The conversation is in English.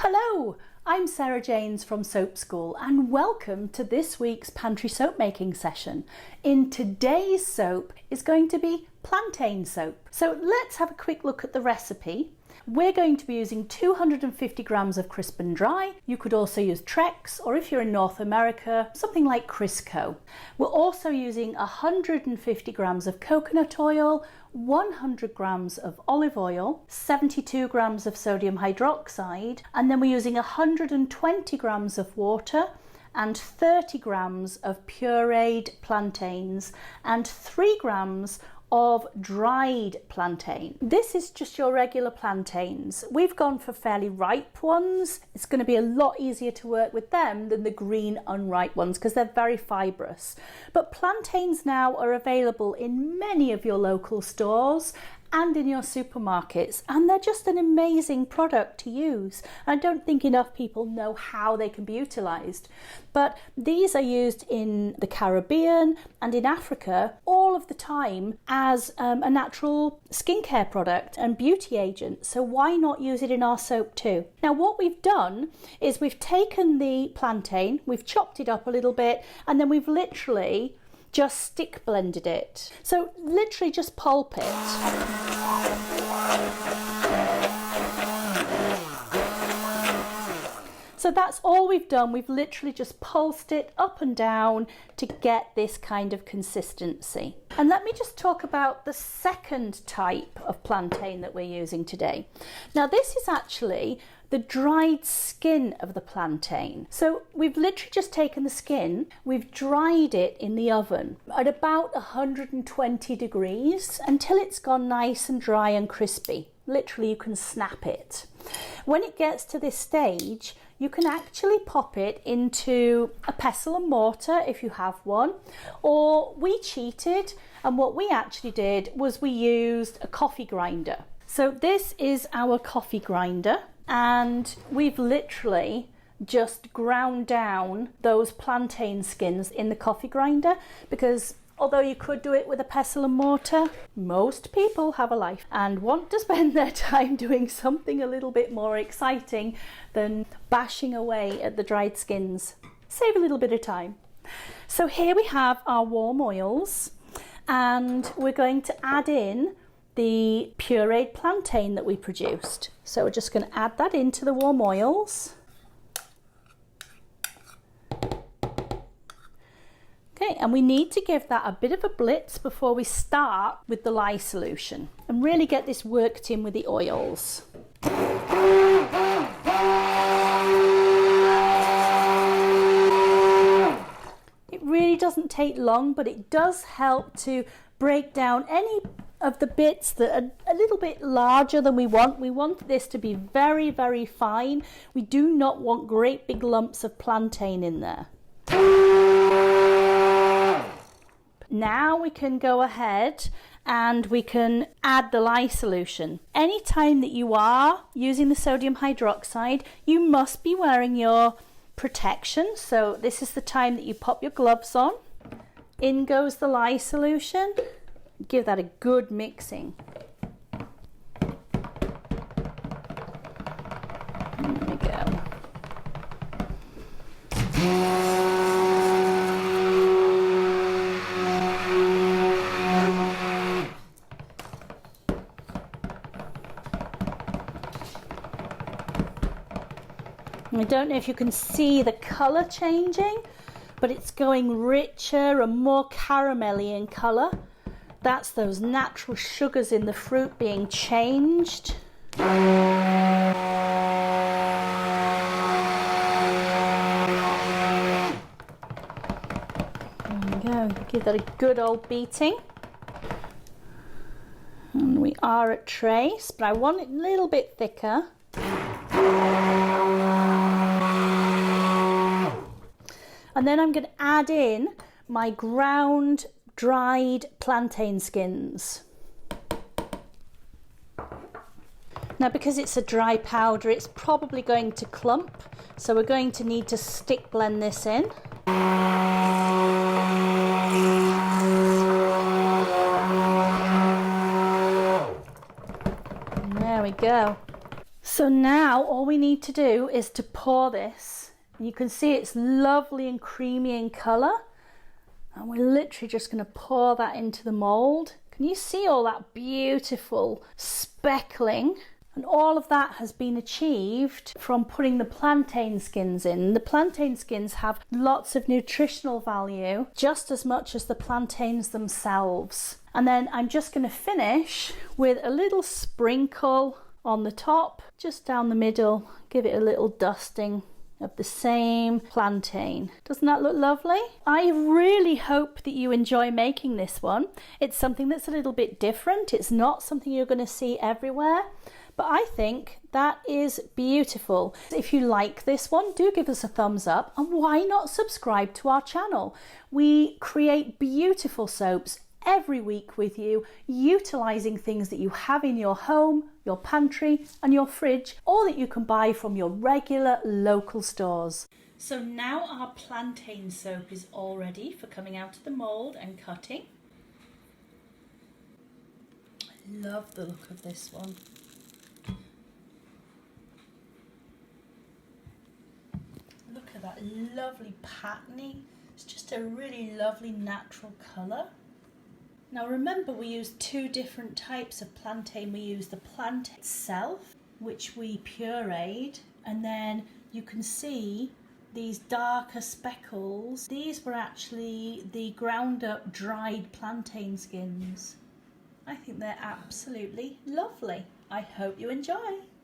Hello, I'm Sarah Janes from Soap School and welcome to this week's pantry soap making session. In today's soap is going to be plantain soap. So let's have a quick look at the recipe. We're going to be using 250 grams of crisp and dry. You could also use Trex, or if you're in North America, something like Crisco. We're also using 150 grams of coconut oil, 100 grams of olive oil, 72 grams of sodium hydroxide, and then we're using 120 grams of water and 30 grams of pureed plantains and 3 grams of dried plantain. This is just your regular plantains. We've gone for fairly ripe ones. It's going to be a lot easier to work with them than the green unripe ones because they're very fibrous. But plantains now are available in many of your local stores and in your supermarkets, and they're just an amazing product to use. I don't think enough people know how they can be utilised. But these are used in the Caribbean and in Africa all of the time as a natural skincare product and beauty agent. So why not use it in our soap too? Now what we've done is we've taken the plantain, we've chopped it up a little bit, and then we've literally just stick blended it. So literally just pulp it. So that's all we've done. We've literally just pulsed it up and down to get this kind of consistency. And let me just talk about the second type of plantain that we're using today. Now this is actually the dried skin of the plantain. So we've literally just taken the skin, we've dried it in the oven at about 120 degrees until it's gone nice and dry and crispy. Literally you can snap it. When it gets to this stage, you can actually pop it into a pestle and mortar if you have one, or we cheated and what we actually did was we used a coffee grinder. So this is our coffee grinder, and we've literally just ground down those plantain skins in the coffee grinder because although you could do it with a pestle and mortar, most people have a life and want to spend their time doing something a little bit more exciting than bashing away at the dried skins. Save a little bit of time. So here we have our warm oils, and we're going to add in the pureed plantain that we produced. So we're just going to add that into the warm oils. Okay, and we need to give that a bit of a blitz before we start with the lye solution and really get this worked in with the oils. It really doesn't take long, but it does help to break down any of the bits that are a little bit larger than we want. We want this to be very, very fine. We do not want great big lumps of plantain in there. Now we can go ahead and we can add the lye solution. Anytime that you are using the sodium hydroxide, you must be wearing your protection. So this is the time that you pop your gloves on. In goes the lye solution. Give that a good mixing. There we go. I don't know if you can see the colour changing, but it's going richer and more caramelly in colour. That's those natural sugars in the fruit being changed. There we go, give that a good old beating. And we are at trace, but I want it a little bit thicker. And then I'm going to add in my ground dried plantain skins. Now because it's a dry powder, it's probably going to clump, so we're going to need to stick blend this in. And there we go. So now all we need to do is to pour this. You can see it's lovely and creamy in colour. And we're literally just going to pour that into the mould. Can you see all that beautiful speckling? And all of that has been achieved from putting the plantain skins in. The plantain skins have lots of nutritional value, just as much as the plantains themselves. And then I'm just going to finish with a little sprinkle on the top, just down the middle, give it a little dusting of the same plantain. Doesn't that look lovely? I really hope that you enjoy making this one. It's something that's a little bit different. It's not something you're going to see everywhere, but I think that is beautiful. If you like this one, do give us a thumbs up, and why not subscribe to our channel? We create beautiful soaps every week with you, utilising things that you have in your home, your pantry and your fridge, or that you can buy from your regular local stores. So now our plantain soap is all ready for coming out of the mould and cutting. I love the look of this one. Look at that lovely patterning. It's just a really lovely natural colour. Now remember, we use two different types of plantain. We use the plantain itself, which we pureed, and then you can see these darker speckles. These were actually the ground up dried plantain skins. I think they're absolutely lovely. I hope you enjoy.